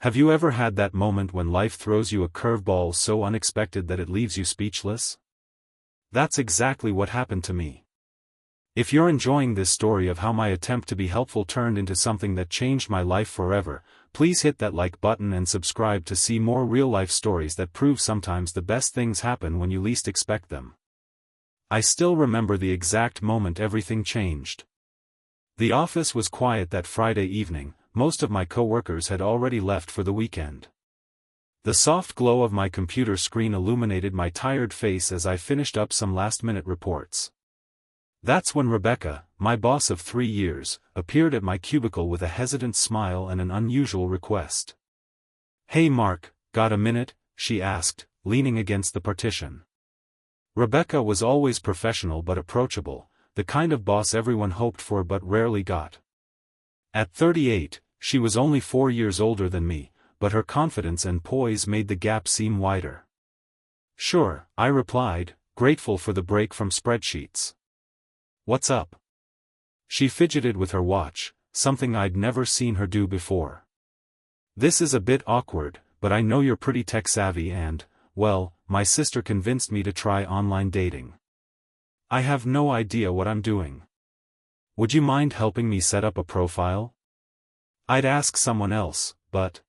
Have you ever had that moment when life throws you a curveball so unexpected that it leaves you speechless? That's exactly what happened to me. If you're enjoying this story of how my attempt to be helpful turned into something that changed my life forever, please hit that like button and subscribe to see more real-life stories that prove sometimes the best things happen when you least expect them. I still remember the exact moment everything changed. The office was quiet that Friday evening. Most of my coworkers had already left for the weekend. The soft glow of my computer screen illuminated my tired face as I finished up some last-minute reports. That's when Rebecca, my boss of 3 years, appeared at my cubicle with a hesitant smile and an unusual request. "Hey Mark, got a minute?" she asked, leaning against the partition. Rebecca was always professional but approachable, the kind of boss everyone hoped for but rarely got. At 38, she was only 4 years older than me, but her confidence and poise made the gap seem wider. "Sure," I replied, grateful for the break from spreadsheets. "What's up?" She fidgeted with her watch, something I'd never seen her do before. "This is a bit awkward, but I know you're pretty tech-savvy and, well, my sister convinced me to try online dating. I have no idea what I'm doing. Would you mind helping me set up a profile?" I'd ask someone else, but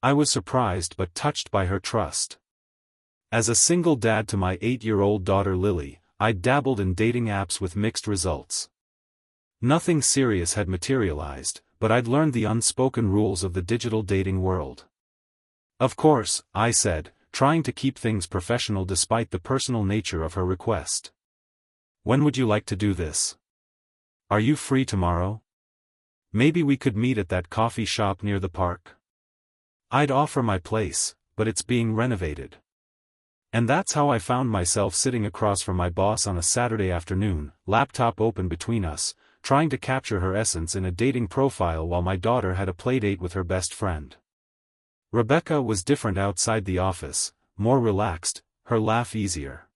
I was surprised but touched by her trust. As a single dad to my 8-year-old daughter Lily, I'd dabbled in dating apps with mixed results. Nothing serious had materialized, but I'd learned the unspoken rules of the digital dating world. "Of course," I said, trying to keep things professional despite the personal nature of her request. "When would you like to do this? Are you free tomorrow? Maybe we could meet at that coffee shop near the park." I'd offer my place, but it's being renovated. And that's how I found myself sitting across from my boss on a Saturday afternoon, laptop open between us, trying to capture her essence in a dating profile while my daughter had a playdate with her best friend. Rebecca was different outside the office, more relaxed, her laugh easier.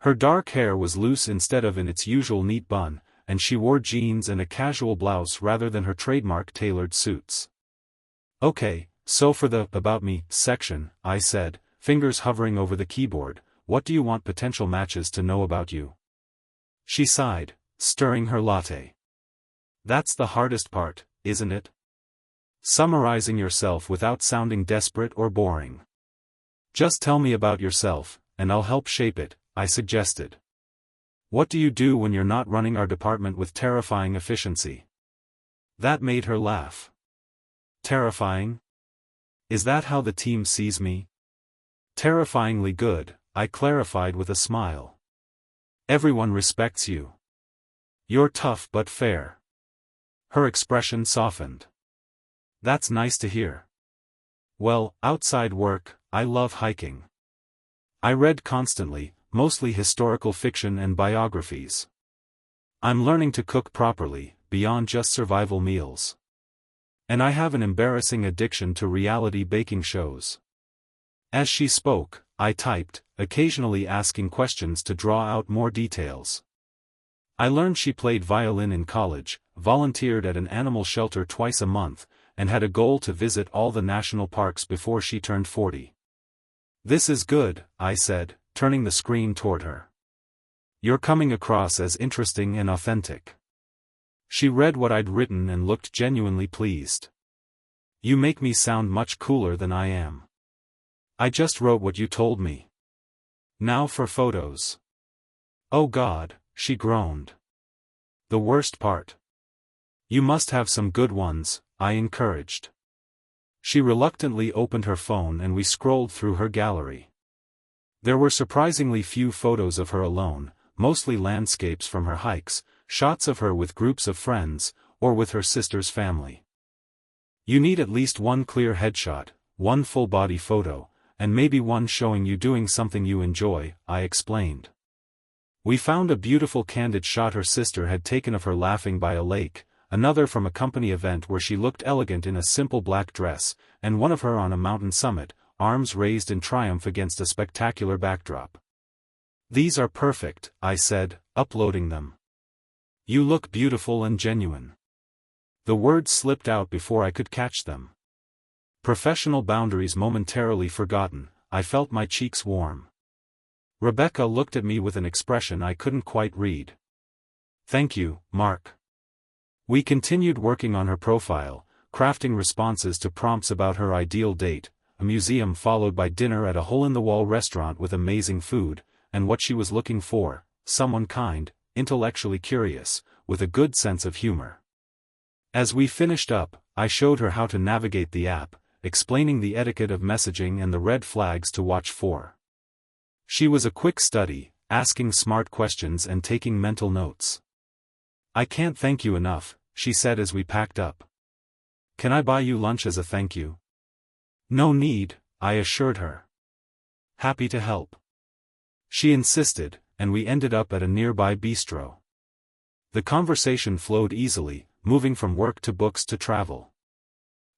Her dark hair was loose instead of in its usual neat bun, and she wore jeans and a casual blouse rather than her trademark tailored suits. "Okay, so for the About Me section," I said, fingers hovering over the keyboard, "what do you want potential matches to know about you?" She sighed, stirring her latte. "That's the hardest part, isn't it? Summarizing yourself without sounding desperate or boring. Just tell me about yourself, and I'll help shape it," I suggested. "What do you do when you're not running our department with terrifying efficiency?" That made her laugh. "Terrifying? Is that how the team sees me?" "Terrifyingly good," I clarified with a smile. "Everyone respects you. You're tough but fair." Her expression softened. "That's nice to hear. Well, outside work, I love hiking. I read constantly, mostly historical fiction and biographies. I'm learning to cook properly, beyond just survival meals. And I have an embarrassing addiction to reality baking shows." As she spoke, I typed, occasionally asking questions to draw out more details. I learned she played violin in college, volunteered at an animal shelter twice a month, and had a goal to visit all the national parks before she turned 40. "This is good," I said, turning the screen toward her. "You're coming across as interesting and authentic." She read what I'd written and looked genuinely pleased. "You make me sound much cooler than I am. I just wrote what you told me. Now for photos." "Oh God," she groaned. "The worst part." "You must have some good ones," I encouraged. She reluctantly opened her phone and we scrolled through her gallery. There were surprisingly few photos of her alone, mostly landscapes from her hikes, shots of her with groups of friends, or with her sister's family. "You need at least one clear headshot, one full-body photo, and maybe one showing you doing something you enjoy," I explained. We found a beautiful candid shot her sister had taken of her laughing by a lake, another from a company event where she looked elegant in a simple black dress, and one of her on a mountain summit, arms raised in triumph against a spectacular backdrop. "These are perfect," I said, uploading them. "You look beautiful and genuine." The words slipped out before I could catch them. Professional boundaries momentarily forgotten, I felt my cheeks warm. Rebecca looked at me with an expression I couldn't quite read. Thank you, Mark. We continued working on her profile, crafting responses to prompts about her ideal date, a museum followed by dinner at a hole-in-the-wall restaurant with amazing food, and what she was looking for, someone kind, intellectually curious, with a good sense of humor. As we finished up, I showed her how to navigate the app, explaining the etiquette of messaging and the red flags to watch for. She was a quick study, asking smart questions and taking mental notes. I can't thank you enough, she said as we packed up. Can I buy you lunch as a thank you? No need, I assured her. Happy to help. She insisted, and we ended up at a nearby bistro. The conversation flowed easily, moving from work to books to travel.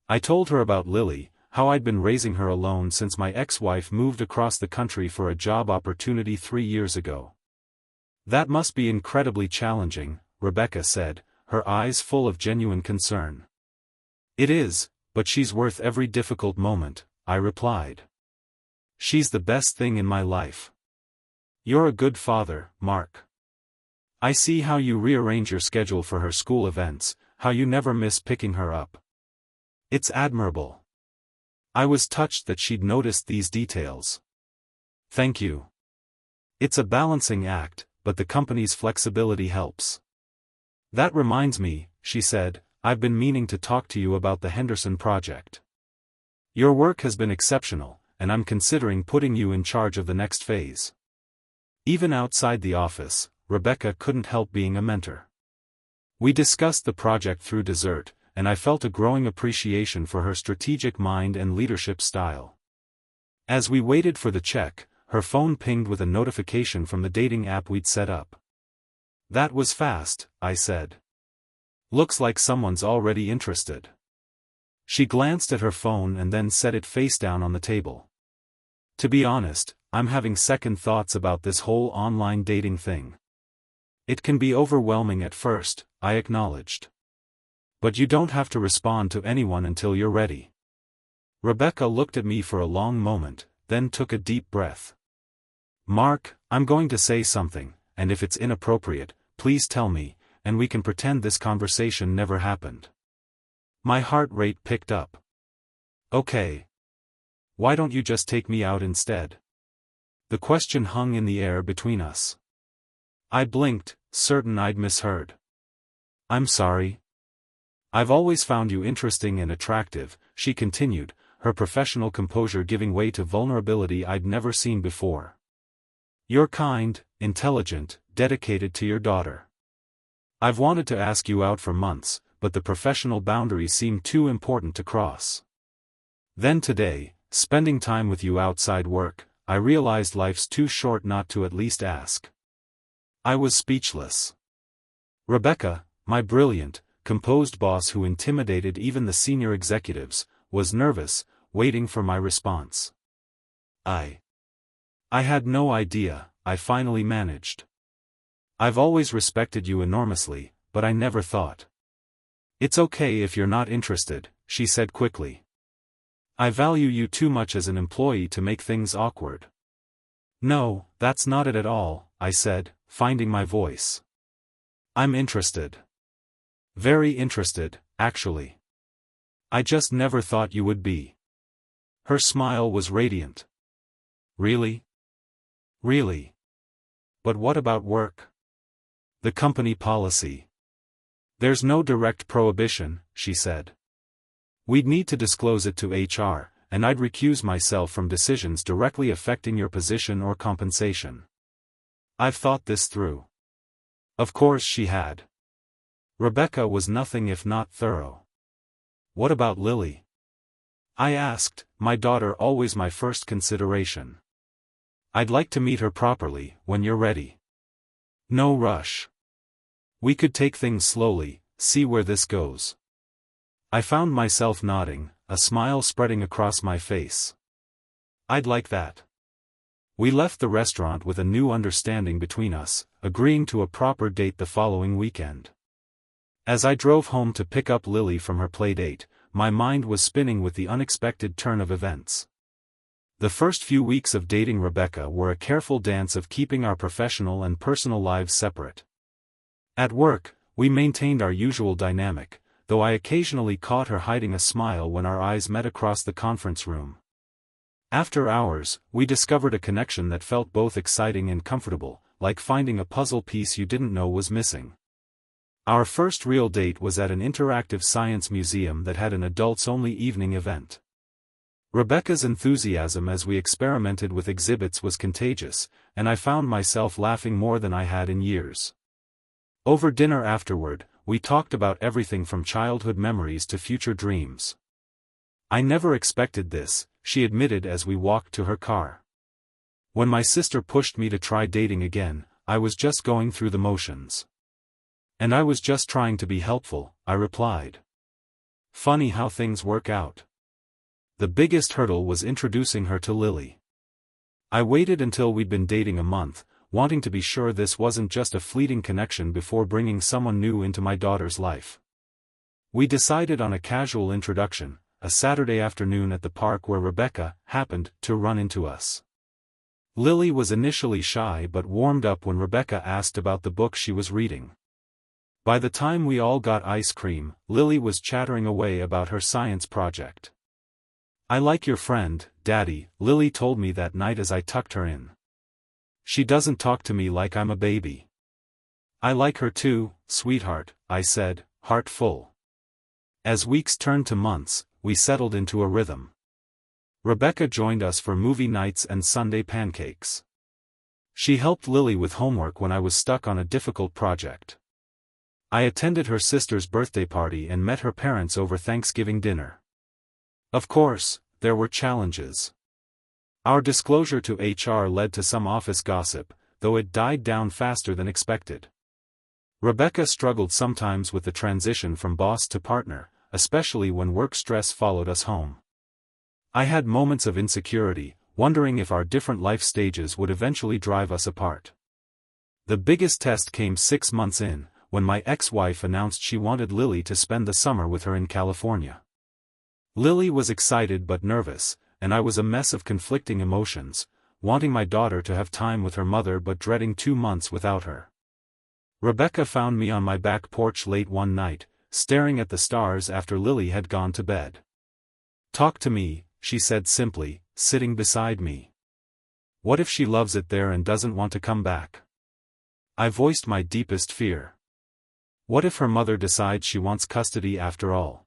I told her about Lily, how I'd been raising her alone since my ex-wife moved across the country for a job opportunity 3 years ago. That must be incredibly challenging, Rebecca said, her eyes full of genuine concern. It is, but she's worth every difficult moment, I replied. She's the best thing in my life. You're a good father, Mark. I see how you rearrange your schedule for her school events, how you never miss picking her up. It's admirable. I was touched that she'd noticed these details. Thank you. It's a balancing act, but the company's flexibility helps. That reminds me, she said, I've been meaning to talk to you about the Henderson project. Your work has been exceptional, and I'm considering putting you in charge of the next phase. Even outside the office, Rebecca couldn't help being a mentor. We discussed the project through dessert, and I felt a growing appreciation for her strategic mind and leadership style. As we waited for the check, her phone pinged with a notification from the dating app we'd set up. That was fast, I said. Looks like someone's already interested. She glanced at her phone and then set it face down on the table. To be honest, I'm having second thoughts about this whole online dating thing. It can be overwhelming at first, I acknowledged. But you don't have to respond to anyone until you're ready. Rebecca looked at me for a long moment, then took a deep breath. Mark, I'm going to say something, and if it's inappropriate, please tell me, and we can pretend this conversation never happened. My heart rate picked up. Okay. Why don't you just take me out instead? The question hung in the air between us. I blinked, certain I'd misheard. I'm sorry. I've always found you interesting and attractive, she continued, her professional composure giving way to vulnerability I'd never seen before. You're kind, intelligent, dedicated to your daughter. I've wanted to ask you out for months, but the professional boundaries seemed too important to cross. Then today, spending time with you outside work, I realized life's too short not to at least ask. I was speechless. Rebecca, my brilliant, composed boss who intimidated even the senior executives, was nervous, waiting for my response. I had no idea, I finally managed. I've always respected you enormously, but I never thought. It's okay if you're not interested, she said quickly. I value you too much as an employee to make things awkward. No, that's not it at all, I said, finding my voice. I'm interested. Very interested, actually. I just never thought you would be. Her smile was radiant. Really? Really? But what about work? The company policy. There's no direct prohibition, she said. We'd need to disclose it to HR, and I'd recuse myself from decisions directly affecting your position or compensation. I've thought this through. Of course she had. Rebecca was nothing if not thorough. What about Lily? I asked, my daughter always my first consideration. I'd like to meet her properly, when you're ready. No rush. We could take things slowly, see where this goes. I found myself nodding, a smile spreading across my face. I'd like that. We left the restaurant with a new understanding between us, agreeing to a proper date the following weekend. As I drove home to pick up Lily from her playdate, my mind was spinning with the unexpected turn of events. The first few weeks of dating Rebecca were a careful dance of keeping our professional and personal lives separate. At work, we maintained our usual dynamic, though I occasionally caught her hiding a smile when our eyes met across the conference room. After hours, we discovered a connection that felt both exciting and comfortable, like finding a puzzle piece you didn't know was missing. Our first real date was at an interactive science museum that had an adults-only evening event. Rebecca's enthusiasm as we experimented with exhibits was contagious, and I found myself laughing more than I had in years. Over dinner afterward, we talked about everything from childhood memories to future dreams. "I never expected this," she admitted as we walked to her car. "When my sister pushed me to try dating again, I was just going through the motions. And I was just trying to be helpful," I replied. Funny how things work out. The biggest hurdle was introducing her to Lily. I waited until we'd been dating a month, wanting to be sure this wasn't just a fleeting connection before bringing someone new into my daughter's life. We decided on a casual introduction, a Saturday afternoon at the park where Rebecca happened to run into us. Lily was initially shy but warmed up when Rebecca asked about the book she was reading. By the time we all got ice cream, Lily was chattering away about her science project. "I like your friend, Daddy," Lily told me that night as I tucked her in. "She doesn't talk to me like I'm a baby." "I like her too, sweetheart," I said, heart full. As weeks turned to months, we settled into a rhythm. Rebecca joined us for movie nights and Sunday pancakes. She helped Lily with homework when I was stuck on a difficult project. I attended her sister's birthday party and met her parents over Thanksgiving dinner. Of course, there were challenges. Our disclosure to HR led to some office gossip, though it died down faster than expected. Rebecca struggled sometimes with the transition from boss to partner, especially when work stress followed us home. I had moments of insecurity, wondering if our different life stages would eventually drive us apart. The biggest test came 6 months in, when my ex-wife announced she wanted Lily to spend the summer with her in California. Lily was excited but nervous, and I was a mess of conflicting emotions, wanting my daughter to have time with her mother but dreading 2 months without her. Rebecca found me on my back porch late one night, staring at the stars after Lily had gone to bed. "Talk to me," she said simply, sitting beside me. "What if she loves it there and doesn't want to come back?" I voiced my deepest fear. "What if her mother decides she wants custody after all?"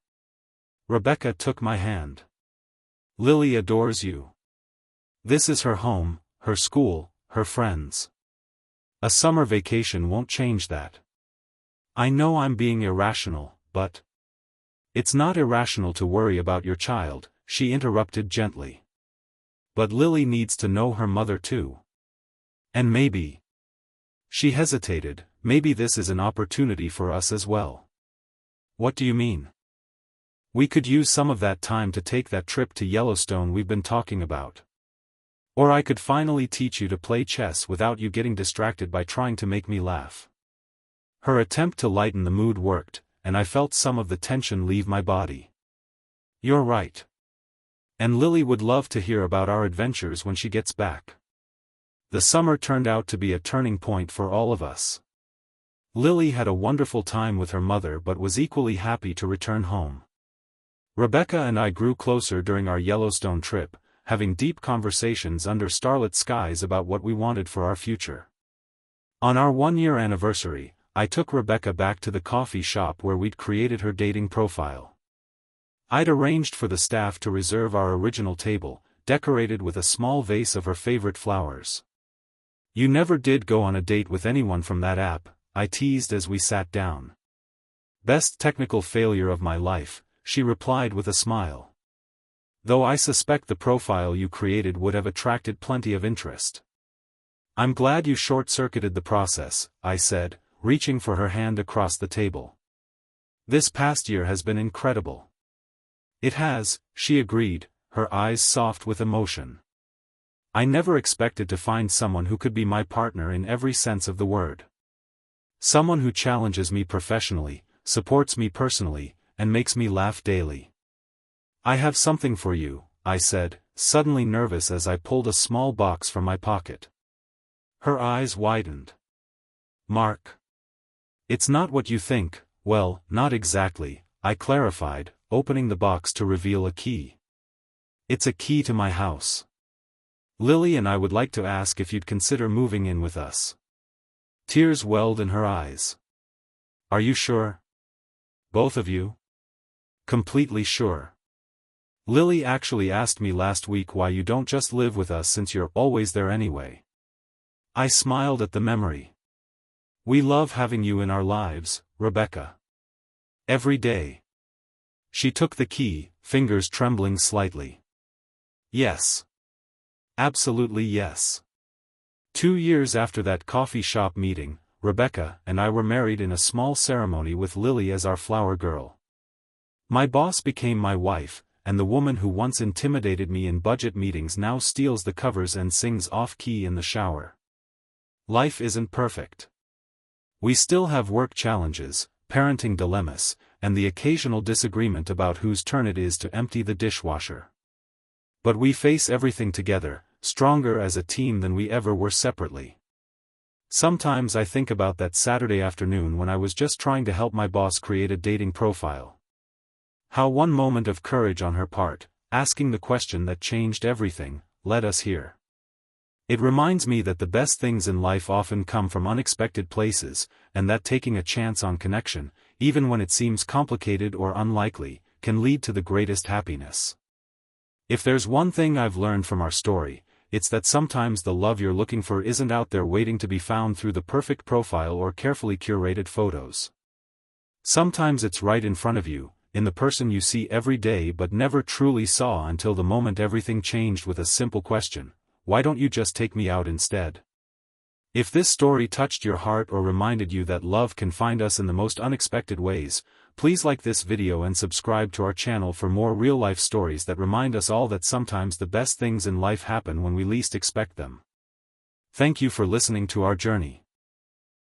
Rebecca took my hand. "Lily adores you. This is her home, her school, her friends. A summer vacation won't change that." "I know I'm being irrational, but—" "It's not irrational to worry about your child," she interrupted gently. "But Lily needs to know her mother too. And maybe—" She hesitated, "maybe this is an opportunity for us as well." "What do you mean?" "We could use some of that time to take that trip to Yellowstone we've been talking about. Or I could finally teach you to play chess without you getting distracted by trying to make me laugh." Her attempt to lighten the mood worked, and I felt some of the tension leave my body. "You're right. And Lily would love to hear about our adventures when she gets back." The summer turned out to be a turning point for all of us. Lily had a wonderful time with her mother but was equally happy to return home. Rebecca and I grew closer during our Yellowstone trip, having deep conversations under starlit skies about what we wanted for our future. On our 1-year anniversary, I took Rebecca back to the coffee shop where we'd created her dating profile. I'd arranged for the staff to reserve our original table, decorated with a small vase of her favorite flowers. "You never did go on a date with anyone from that app," I teased as we sat down. "Best technical failure of my life," she replied with a smile. "Though I suspect the profile you created would have attracted plenty of interest." "I'm glad you short-circuited the process," I said, reaching for her hand across the table. "This past year has been incredible." "It has," she agreed, her eyes soft with emotion. "I never expected to find someone who could be my partner in every sense of the word. Someone who challenges me professionally, supports me personally, and makes me laugh daily. I have something for you, I said, suddenly nervous as I pulled a small box from my pocket. Her eyes widened. Mark. It's not what you think. Well, not exactly, I clarified, opening the box to reveal a key. It's a key to my house. Lily and I would like to ask if you'd consider moving in with us. Tears welled in her eyes. Are you sure? Both of you? Completely sure. Lily actually asked me last week why you don't just live with us since you're always there anyway. I smiled at the memory. We love having you in our lives, Rebecca. Every day. She took the key, fingers trembling slightly. Yes. Absolutely yes. 2 years after that coffee shop meeting, Rebecca and I were married in a small ceremony with Lily as our flower girl. My boss became my wife, and the woman who once intimidated me in budget meetings now steals the covers and sings off-key in the shower. Life isn't perfect. We still have work challenges, parenting dilemmas, and the occasional disagreement about whose turn it is to empty the dishwasher. But we face everything together, stronger as a team than we ever were separately. Sometimes I think about that Saturday afternoon when I was just trying to help my boss create a dating profile. How one moment of courage on her part, asking the question that changed everything, led us here. It reminds me that the best things in life often come from unexpected places, and that taking a chance on connection, even when it seems complicated or unlikely, can lead to the greatest happiness. If there's one thing I've learned from our story, it's that sometimes the love you're looking for isn't out there waiting to be found through the perfect profile or carefully curated photos. Sometimes it's right in front of you, in the person you see every day but never truly saw until the moment everything changed with a simple question: why don't you just take me out instead? If this story touched your heart or reminded you that love can find us in the most unexpected ways, please like this video and subscribe to our channel for more real-life stories that remind us all that sometimes the best things in life happen when we least expect them. Thank you for listening to our journey.